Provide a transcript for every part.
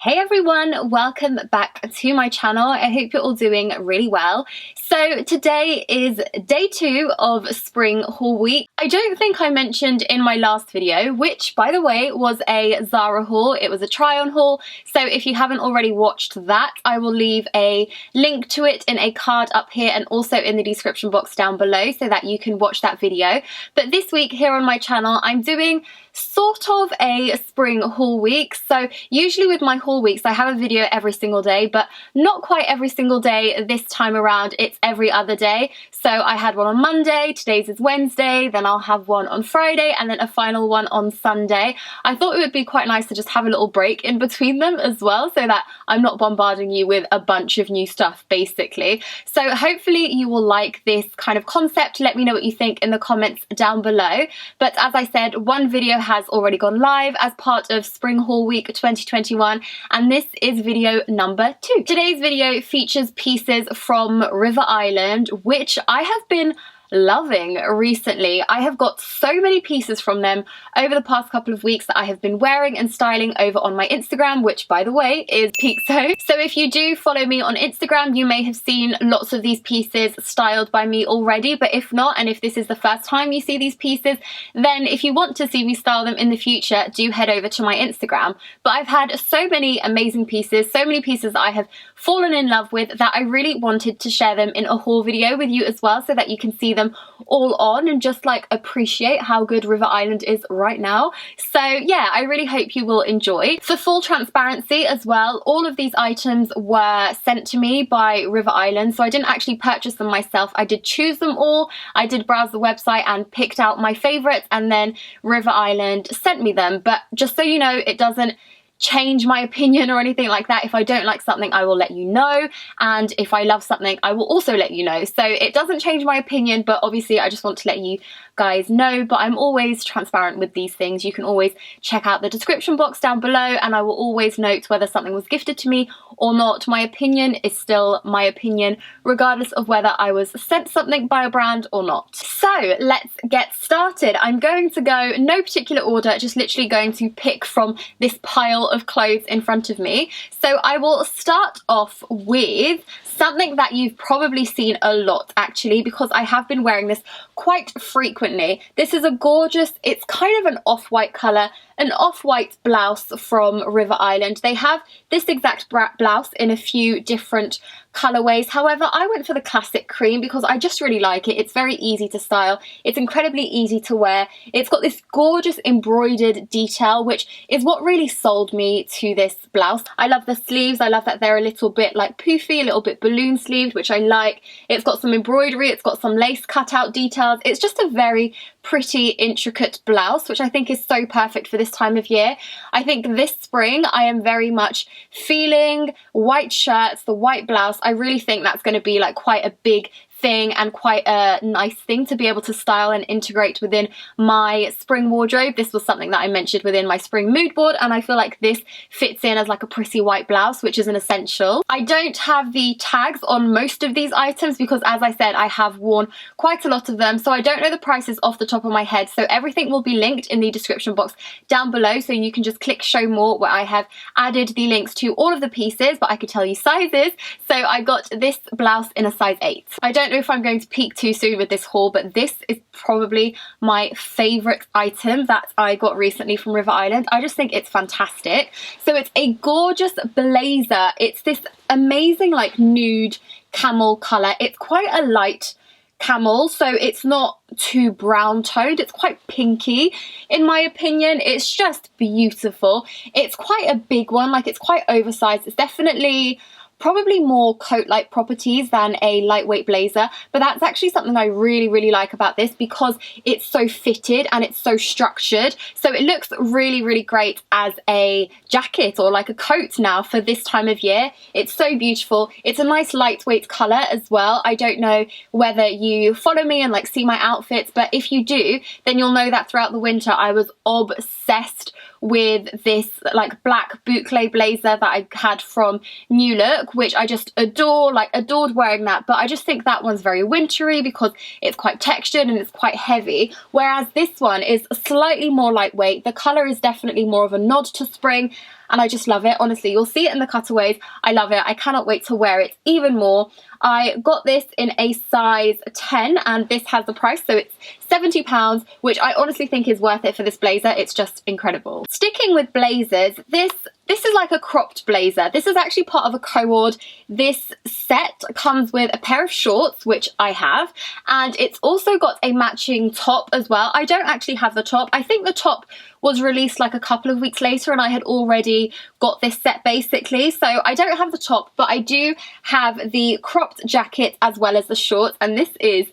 Hey everyone, welcome back to my channel. I hope you're all doing really well. So today is day 2 of spring haul week. I don't think I mentioned in my last video, which by the way was a Zara haul. It was a try on haul. So if you haven't already watched that, I will leave a link to it in a card up here and also in the description box down below so that you can watch that video. But this week here on my channel, I'm doing sort of a spring haul week. So usually with my haul weeks I have a video every single day, but not quite every single day this time around. It's every other day. So I had one on Monday, today's is Wednesday, then I'll have one on Friday and then a final one on Sunday. I thought it would be quite nice to just have a little break in between them as well so that I'm not bombarding you with a bunch of new stuff basically. So hopefully you will like this kind of concept. Let me know what you think in the comments down below. But as I said, one video has already gone live as part of Spring Haul Week 2021 and this is video number 2. Today's video features pieces from River Island which I have been loving recently. I have got so many pieces from them over the past couple of weeks that I have been wearing and styling over on my Instagram, which by the way is Peexo. So if you do follow me on Instagram, you may have seen lots of these pieces styled by me already, but if not, and if this is the first time you see these pieces, then if you want to see me style them in the future, do head over to my Instagram. But I've had so many amazing pieces, so many pieces that I have fallen in love with that I really wanted to share them in a haul video with you as well so that you can see them all on and just like appreciate how good River Island is right now. So yeah, I really hope you will enjoy. For full transparency as well, all of these items were sent to me by River Island, so I didn't actually purchase them myself. I did choose them all. I did browse the website and picked out my favorites and then River Island sent me them. But just so you know, it doesn't change my opinion or anything like that. If I don't like something, I will let you know, and if I love something, I will also let you know. So it doesn't change my opinion, but obviously I just want to let you guys know. But I'm always transparent with these things. You can always check out the description box down below and I will always note whether something was gifted to me or not. My opinion is still my opinion regardless of whether I was sent something by a brand or not. So let's get started. I'm going to go no particular order, just literally going to pick from this pile of clothes in front of me. So I will start off with something that you've probably seen a lot actually, because I have been wearing this quite frequently. This is a gorgeous, it's kind of an off-white colour, an off-white blouse from River Island. They have this exact blouse in a few different colorways. However, I went for the classic cream because I just really like it. It's very easy to style. It's incredibly easy to wear. It's got this gorgeous embroidered detail, which is what really sold me to this blouse. I love the sleeves. I love that they're a little bit like poofy, a little bit balloon sleeved, which I like. It's got some embroidery. It's got some lace cutout details. It's just a very pretty, intricate blouse, which I think is so perfect for this time of year. I think this spring I am very much feeling white shirts, the white blouse. I really think that's going to be like quite a big thing and quite a nice thing to be able to style and integrate within my spring wardrobe. This was something that I mentioned within my spring mood board and I feel like this fits in as like a pretty white blouse, which is an essential. I don't have the tags on most of these items because as I said, I have worn quite a lot of them, so I don't know the prices off the top of my head. So everything will be linked in the description box down below, so you can just click show more where I have added the links to all of the pieces, but I could tell you sizes. So I got this blouse in a size 8. I don't know if I'm going to peak too soon with this haul, but this is probably my favorite item that I got recently from River Island. I just think it's fantastic. So it's a gorgeous blazer. It's this amazing like nude camel color. It's quite a light camel, so it's not too brown toned. It's quite pinky in my opinion. It's just beautiful. It's quite a big one, like it's quite oversized. It's definitely probably more coat-like properties than a lightweight blazer, but that's actually something I really like about this because it's so fitted and it's so structured. So it looks really great as a jacket or like a coat now for this time of year. It's so beautiful. It's a nice lightweight color as well. I don't know whether you follow me and like see my outfits, but if you do, then you'll know that throughout the winter I was obsessed with this like black boucle blazer that I had from New Look, which I just adore, like adored wearing that. But I just think that one's very wintry because it's quite textured and it's quite heavy, whereas this one is slightly more lightweight. The colour is definitely more of a nod to spring. and I just love it. Honestly, you'll see it in the cutaways. I love it. I cannot wait to wear it even more. I got this in a size 10 and this has the price, so it's £70, which I honestly think is worth it for this blazer. It's just incredible. Sticking with blazers, this is like a cropped blazer. This is actually part of a co-ord. This set comes with a pair of shorts, which I have, and it's also got a matching top as well. I don't actually have the top. I think the top was released like a couple of weeks later and I had already got this set basically, so I don't have the top, but I do have the cropped jacket as well as the shorts, and this is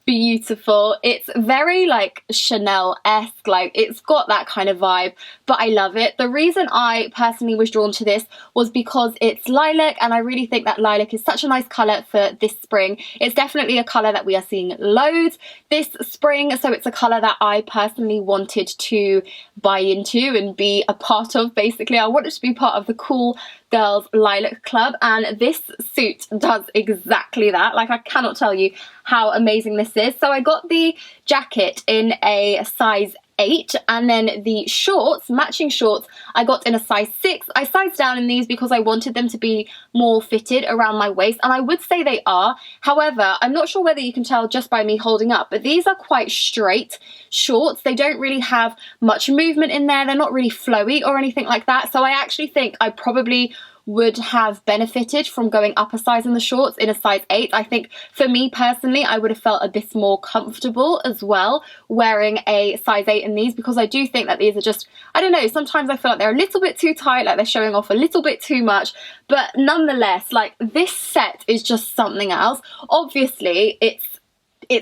beautiful. It's very like Chanel-esque, like it's got that kind of vibe, but I love it. The reason I personally was drawn to this was because it's lilac, and I really think that lilac is such a nice colour for this spring. It's definitely a colour that we are seeing loads this spring, so it's a colour that I personally wanted to buy into and be a part of. Basically, I wanted to be part of the cool girls lilac club, and this suit does exactly that. Like, I cannot tell you how amazing this is. So I got the jacket in a size 8, and then the shorts, matching shorts, I got in a size 6. I sized down in these because I wanted them to be more fitted around my waist, and I would say they are. However, I'm not sure whether you can tell just by me holding up, but these are quite straight shorts. They don't really have much movement in there. They're not really flowy or anything like that. So I actually think I probably would have benefited from going up a size in the shorts in a size 8. I think for me personally, I would have felt a bit more comfortable as well wearing a size 8 in these, because I do think that these are just, I don't know, sometimes I feel like they're a little bit too tight, like they're showing off a little bit too much, but nonetheless, like, this set is just something else. Obviously, it's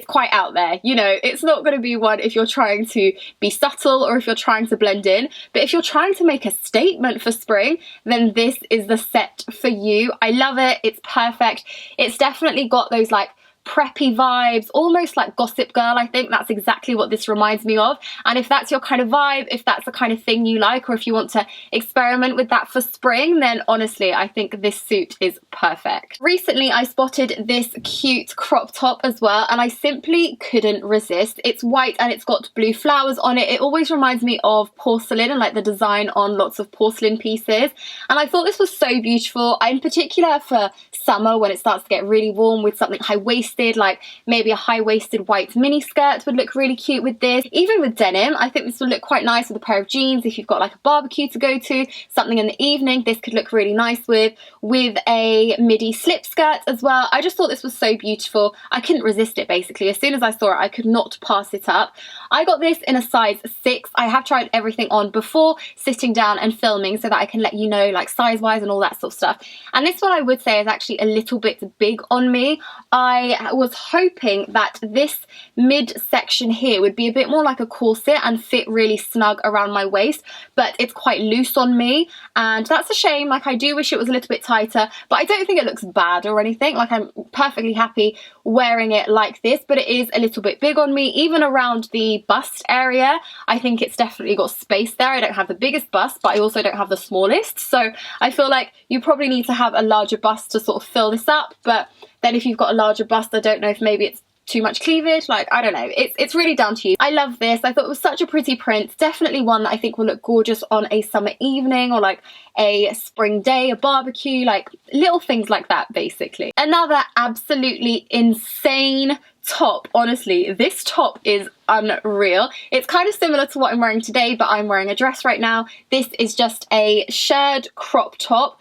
quite out there, you know. It's not going to be one if you're trying to be subtle or if you're trying to blend in, but if you're trying to make a statement for spring, then this is the set for you. I love it. It's perfect. It's definitely got those like preppy vibes, almost like Gossip Girl. I think that's exactly what this reminds me of, and if that's your kind of vibe, if that's the kind of thing you like, or if you want to experiment with that for spring, then honestly I think this suit is perfect. Recently I spotted this cute crop top as well, and I simply couldn't resist. It's white and it's got blue flowers on it. It always reminds me of porcelain and like the design on lots of porcelain pieces, and I thought this was so beautiful, in particular for summer when it starts to get really warm, with something high-waisted, like maybe a high-waisted white mini skirt would look really cute with this. Even with denim, I think this would look quite nice with a pair of jeans. If you've got like a barbecue to go to, something in the evening, this could look really nice with a midi slip skirt as well. I just thought this was so beautiful. I couldn't resist it basically. As soon as I saw it, I could not pass it up. I got this in a size 6. I have tried everything on before sitting down and filming so that I can let you know like size-wise and all that sort of stuff. And this one I would say is actually a little bit big on me. I was hoping that this mid section here would be a bit more like a corset and fit really snug around my waist, but it's quite loose on me, and that's a shame. Like, I do wish it was a little bit tighter, but I don't think it looks bad or anything. Like, I'm perfectly happy wearing it like this, but it is a little bit big on me. Even around the bust area, I think it's definitely got space there. I don't have the biggest bust, but I also don't have the smallest, so I feel like you probably need to have a larger bust to sort of fill this up. But then if you've got a larger bust, I don't know if maybe it's too much cleavage, like, I don't know. It's really down to you. I love this. I thought it was such a pretty print. Definitely one that I think will look gorgeous on a summer evening or like a spring day, a barbecue, like little things like that basically. Another absolutely insane top. Honestly, this top is unreal. It's kind of similar to what I'm wearing today, but I'm wearing a dress right now. This is just a shirred crop top.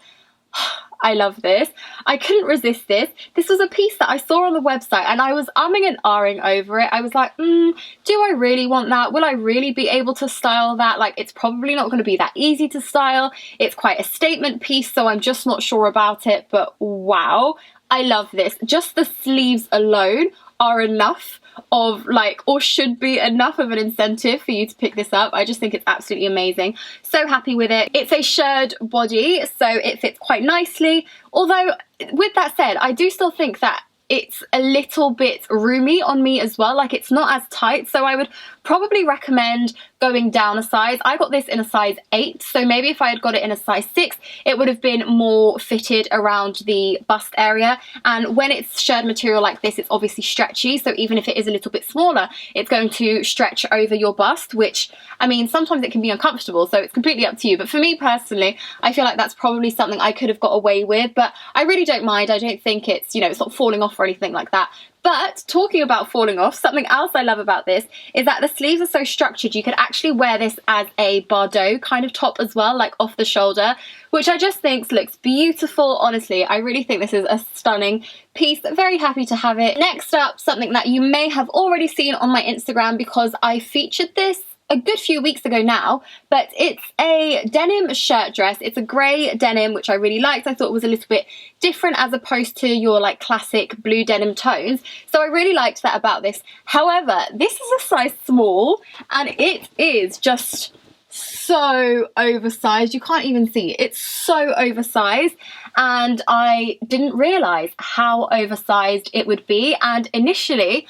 I love this. I couldn't resist this. This was a piece that I saw on the website and I was umming and ahhing over it. I was like, do I really want that? Will I really be able to style that? Like, it's probably not going to be that easy to style. It's quite a statement piece, so I'm just not sure about it, but wow, I love this. Just the sleeves alone are enough of like, or should be enough of an incentive for you to pick this up. I just think it's absolutely amazing. So happy with it. It's a shirred body, so it fits quite nicely. Although, with that said, I do still think that it's a little bit roomy on me as well. Like, it's not as tight, so I would probably recommend going down a size. I got this in a size 8, so maybe if I had got it in a size 6, it would have been more fitted around the bust area. And when it's shirred material like this, it's obviously stretchy, so even if it is a little bit smaller, it's going to stretch over your bust, which, I mean, sometimes it can be uncomfortable, so it's completely up to you. But for me personally, I feel like that's probably something I could have got away with, but I really don't mind. I don't think it's, you know, it's not falling off or anything like that. But talking about falling off, something else I love about this is that the sleeves are so structured. You could actually wear this as a Bardot kind of top as well, like off the shoulder, which I just think looks beautiful. Honestly, I really think this is a stunning piece. Very happy to have it. Next up, something that you may have already seen on my Instagram because I featured this a good few weeks ago now, but it's a denim shirt dress. It's a grey denim, which I really liked. I thought it was a little bit different as opposed to your like classic blue denim tones, so I really liked that about this. However, this is a size small and it is just so oversized. You can't even see it. It's so oversized, and I didn't realise how oversized it would be, and initially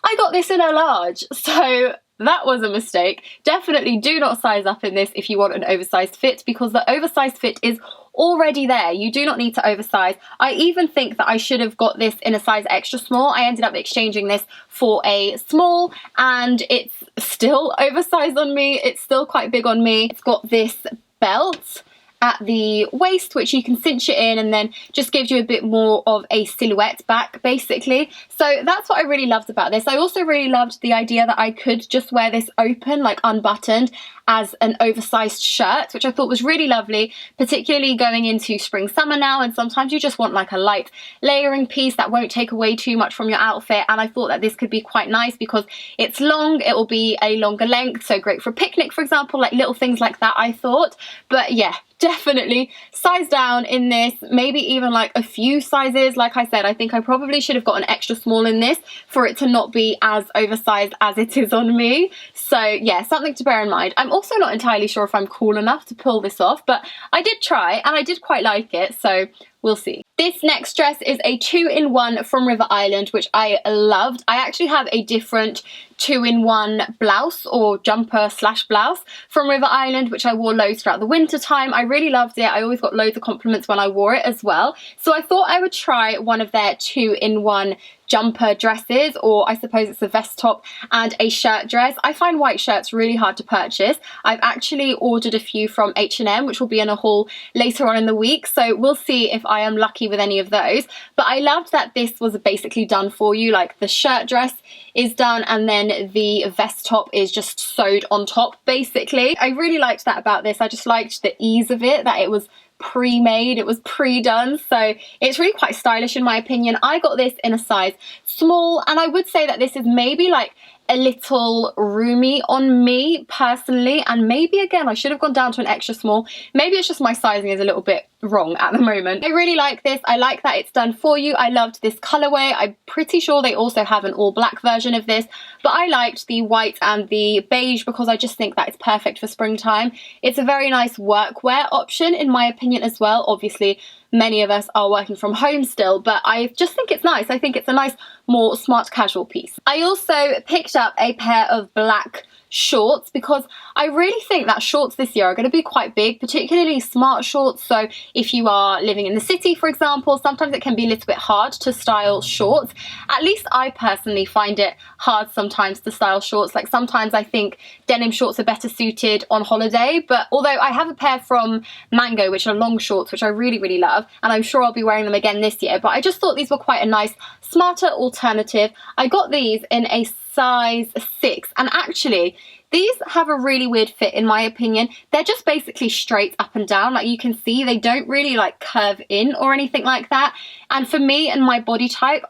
I got this in a large, so that was a mistake. Definitely do not size up in this if you want an oversized fit, because the oversized fit is already there. You do not need to oversize. I even think that I should have got this in a size extra small. I ended up exchanging this for a small, and it's still oversized on me. It's still quite big on me. It's got this belt at the waist, which you can cinch it in and then just gives you a bit more of a silhouette back, basically. So that's what I really loved about this. I also really loved the idea that I could just wear this open, like unbuttoned, as an oversized shirt, which I thought was really lovely, particularly going into spring summer now, and sometimes you just want like a light layering piece that won't take away too much from your outfit. And I thought that this could be quite nice because it's long, it will be a longer length, so great for a picnic, for example, like little things like that, I thought. But yeah, definitely size down in this, maybe even like a few sizes. Like I said, I think I probably should have got an extra small in this for it to not be as oversized as it is on me. So yeah, something to bear in mind. I'm also not entirely sure if I'm cool enough to pull this off, but I did try and I did quite like it, so we'll see. This next dress is a 2-in-1 from River Island, which I loved. I actually have a different 2-in-1 blouse or jumper slash blouse from River Island, which I wore loads throughout the winter time. I really loved it. I always got loads of compliments when I wore it as well. So I thought I would try one of their 2-in-1 jumper dresses, or I suppose it's a vest top and a shirt dress. I find white shirts really hard to purchase. I've actually ordered a few from H&M, which will be in a haul later on in the week, so we'll see if I am lucky with any of those. But I loved that this was basically done for you, like the shirt dress is done and then the vest top is just sewed on top, basically. I really liked that about this. I just liked the ease of it, that it was pre-made, it was pre-done, so it's really quite stylish in my opinion. I got this in a size small, and I would say that this is maybe like a little roomy on me personally, and maybe again I should have gone down to an extra small. Maybe it's just my sizing is a little bit wrong at the moment. I really like this. I like that it's done for you. I loved this colorway. I'm pretty sure they also have an all black version of this, but I liked the white and the beige because I just think that it's perfect for springtime. It's a very nice workwear option in my opinion as well. Obviously many of us are working from home still, but I just think it's nice. I think it's a nice, more smart casual piece. I also picked up a pair of black shorts because I really think that shorts this year are going to be quite big, particularly smart shorts. So if you are living in the city, for example, sometimes it can be a little bit hard to style shorts. At least I personally find it hard sometimes to style shorts. Like sometimes I think denim shorts are better suited on holiday, but although I have a pair from Mango which are long shorts, which I really, really love, and I'm sure I'll be wearing them again this year, but I just thought these were quite a nice, smarter alternative. I got these in a size 6, and actually these have a really weird fit in my opinion. They're just basically straight up and down, like you can see they don't really like curve in or anything like that. And for me and my body type,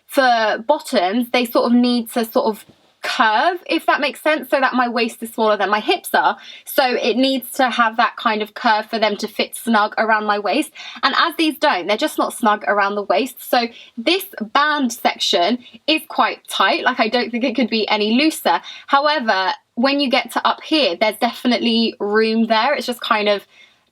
for bottoms, they sort of need to sort of curve, if that makes sense, so that my waist is smaller than my hips are, so it needs to have that kind of curve for them to fit snug around my waist. And as these don't, they're just not snug around the waist, so this band section is quite tight. Like I don't think it could be any looser. However, when you get to up here, there's definitely room there. It's just kind of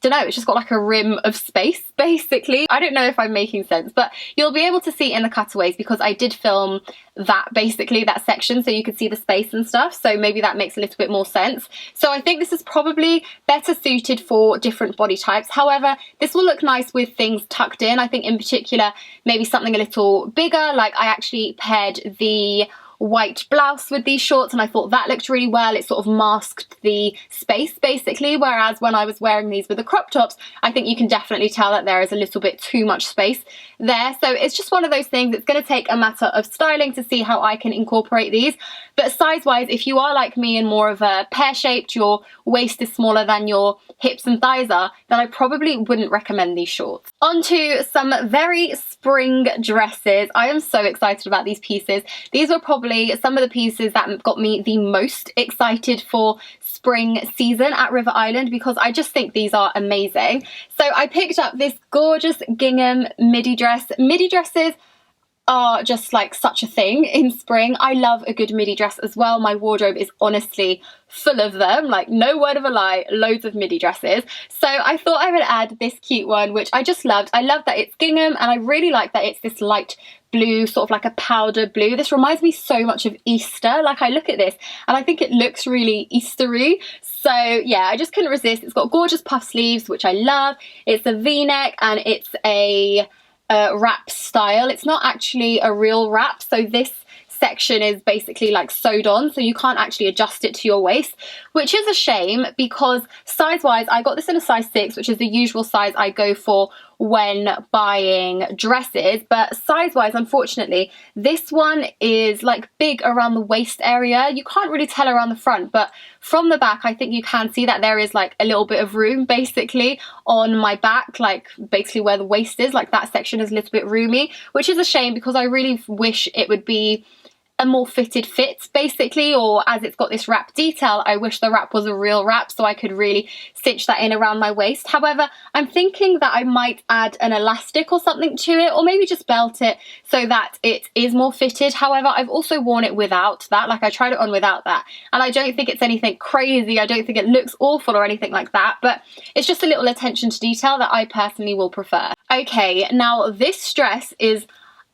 don't know, it's just got like a rim of space basically. I don't know if I'm making sense, but you'll be able to see in the cutaways because I did film that, basically that section, so you could see the space and stuff, so maybe that makes a little bit more sense. So I think this is probably better suited for different body types. However, this will look nice with things tucked in. I think in particular maybe something a little bigger, like I actually paired the white blouse with these shorts and I thought that looked really well. It sort of masked the space basically, whereas when I was wearing these with the crop tops, I think you can definitely tell that there is a little bit too much space there. So it's just one of those things. It's going to take a matter of styling to see how I can incorporate these. But size wise, if you are like me and more of a pear shaped, your waist is smaller than your hips and thighs are, then I probably wouldn't recommend these shorts. On to some very spring dresses. I am so excited about these pieces. These were probably some of the pieces that got me the most excited for spring season at River Island because I just think these are amazing. So I picked up this gorgeous gingham midi dress. Midi dresses are just like such a thing in spring. I love a good midi dress as well. My wardrobe is honestly full of them, like no word of a lie, loads of midi dresses. So I thought I would add this cute one, which I just loved. I love that it's gingham and I really like that it's this light blue, sort of like a powder blue. This reminds me so much of Easter. Like I look at this and I think it looks really Eastery. So yeah, I just couldn't resist. It's got gorgeous puff sleeves, which I love. It's a V-neck and it's a wrap style. It's not actually a real wrap, so this section is basically like sewed on, so you can't actually adjust it to your waist, which is a shame because size wise I got this in a size 6, which is the usual size I go for when buying dresses, but size wise unfortunately this one is like big around the waist area. You can't really tell around the front, but from the back I think you can see that there is like a little bit of room basically on my back, like basically where the waist is, like that section is a little bit roomy, which is a shame because I really wish it would be a more fitted fit basically, or as it's got this wrap detail, I wish the wrap was a real wrap so I could really cinch that in around my waist. However, I'm thinking that I might add an elastic or something to it, or maybe just belt it so that it is more fitted. However, I've also worn it without that, like I tried it on without that, and I don't think it's anything crazy. I don't think it looks awful or anything like that, but it's just a little attention to detail that I personally will prefer. Okay, now this dress is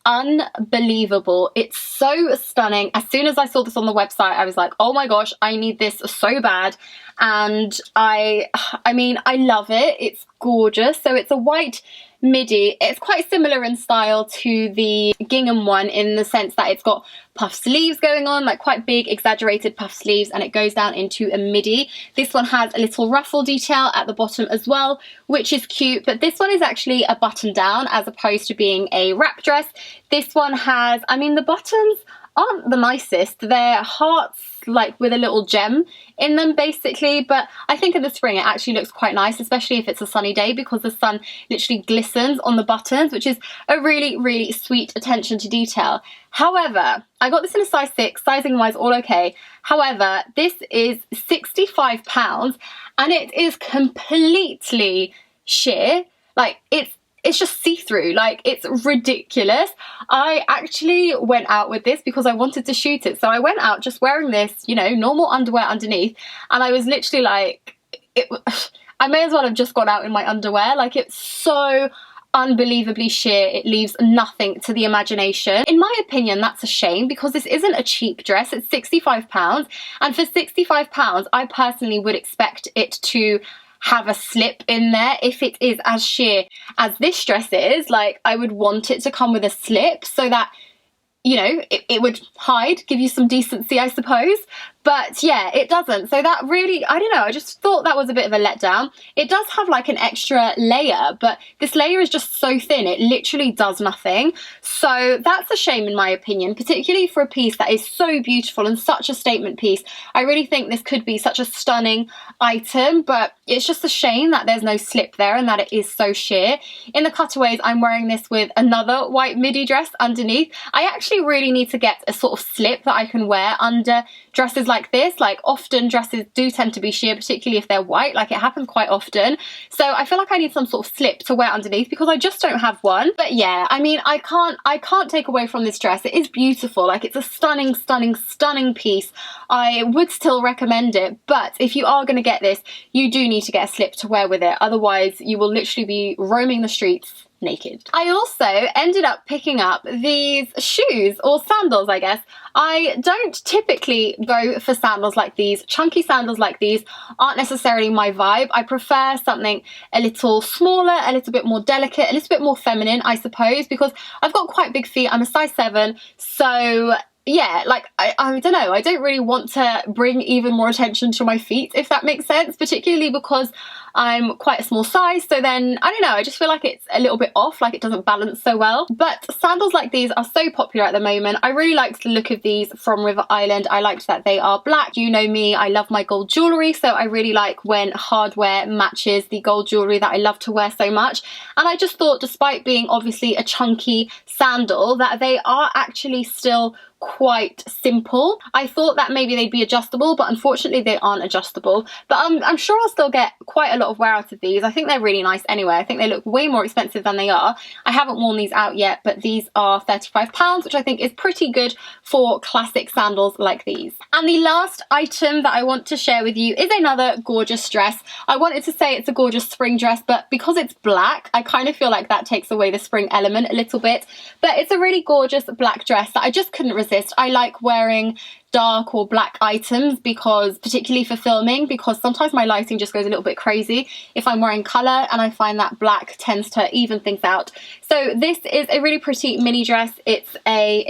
unbelievable. It's so stunning. As soon as I saw this on the website, I was like, oh my gosh, I need this so bad. And I mean, I love it. It's gorgeous. So it's a white midi. It's quite similar in style to the gingham one in the sense that it's got puff sleeves going on, like quite big exaggerated puff sleeves, and it goes down into a midi. This one has a little ruffle detail at the bottom as well, which is cute, but this one is actually a button down as opposed to being a wrap dress. This one has, I mean, the buttons aren't the nicest. They're hearts like with a little gem in them basically, but I think in the spring it actually looks quite nice, especially if it's a sunny day, because the sun literally glistens on the buttons, which is a really sweet attention to detail. However, I got this in a size 6, sizing wise all okay. However, this is £65 and it is completely sheer. Like it's just see-through, like it's ridiculous. I actually went out with this because I wanted to shoot it, so I went out just wearing this, you know, normal underwear underneath, and I was literally like, I may as well have just gone out in my underwear. Like it's so unbelievably sheer, it leaves nothing to the imagination. In my opinion, that's a shame because this isn't a cheap dress. It's £65, and for £65 I personally would expect it to have a slip in there. If it is as sheer as this dress is, like I would want it to come with a slip so that, you know, it would hide, give you some decency, I suppose. But yeah, it doesn't. So that really, I don't know, I just thought that was a bit of a letdown. It does have like an extra layer, but this layer is just so thin, it literally does nothing. So that's a shame in my opinion, particularly for a piece that is so beautiful and such a statement piece. I really think this could be such a stunning item, but it's just a shame that there's no slip there and that it is so sheer. In the cutaways, I'm wearing this with another white midi dress underneath. I actually really need to get a sort of slip that I can wear under dresses like like this. Like often dresses do tend to be sheer, particularly if they're white, like it happens quite often. So I feel like I need some sort of slip to wear underneath because I just don't have one. But yeah, I mean, I can't take away from this dress. It is beautiful. Like it's a stunning, stunning, stunning piece. I would still recommend it, but if you are going to get this, you do need to get a slip to wear with it. Otherwise, you will literally be roaming the streets naked. I also ended up picking up these shoes, or sandals I guess. I don't typically go for sandals like these. Chunky sandals like these aren't necessarily my vibe. I prefer something a little smaller, a little bit more delicate, a little bit more feminine, I suppose, because I've got quite big feet. I'm a size 7, so yeah, like I don't know, I don't really want to bring even more attention to my feet, if that makes sense, particularly because I'm quite a small size. So then, I don't know, I just feel like it's a little bit off, like it doesn't balance so well. But sandals like these are so popular at the moment. I really liked the look of these from River Island. I liked that they are black. You know me, I love my gold jewellery, so I really like when hardware matches the gold jewellery that I love to wear so much. And I just thought, despite being obviously a chunky sandal, that they are actually still quite simple. I thought that maybe they'd be adjustable, but unfortunately they aren't adjustable. But I'm sure I'll still get quite a lot of wear out of these. I think they're really nice anyway. I think they look way more expensive than they are. I haven't worn these out yet, but these are £35, which I think is pretty good for classic sandals like these. And the last item that I want to share with you is another gorgeous dress. I wanted to say it's a gorgeous spring dress, but because it's black, I kind of feel like that takes away the spring element a little bit. But it's a really gorgeous black dress that I just couldn't resist. I like wearing dark or black items, because particularly for filming, because sometimes my lighting just goes a little bit crazy if I'm wearing colour, and I find that black tends to even things out. So this is a really pretty mini dress. It's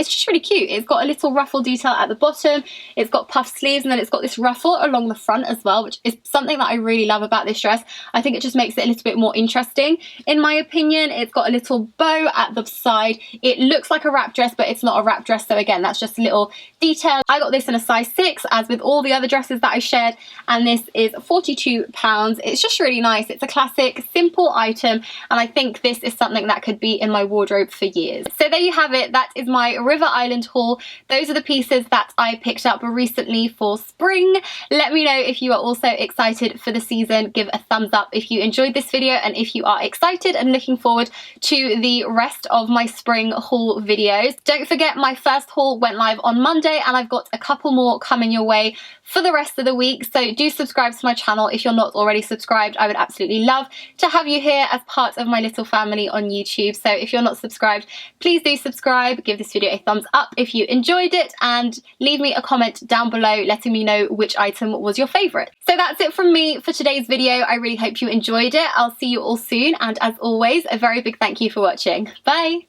just really cute. It's got a little ruffle detail at the bottom, it's got puff sleeves, and then it's got this ruffle along the front as well, which is something that I really love about this dress. I think it just makes it a little bit more interesting in my opinion. It's got a little bow at the side. It looks like a wrap dress, but it's not a wrap dress, so again, that's just a little detail. I got this in a size 6, as with all the other dresses that I shared, and this is £42. It's just really nice. It's a classic, simple item, and I think this is something that could be in my wardrobe for years. So there you have it. That is my River Island haul. Those are the pieces that I picked up recently for spring. Let me know if you are also excited for the season. Give a thumbs up if you enjoyed this video, and if you are excited and looking forward to the rest of my spring haul videos. Don't forget, my first haul went live on Monday, and I've got a couple more coming your way for the rest of the week, so do subscribe to my channel if you're not already subscribed. I would absolutely love to have you here as part of my little family on YouTube. So if you're not subscribed, please do subscribe, give this video a thumbs up if you enjoyed it, and leave me a comment down below letting me know which item was your favourite. So that's it from me for today's video. I really hope you enjoyed it. I'll see you all soon, and as always, a very big thank you for watching. Bye!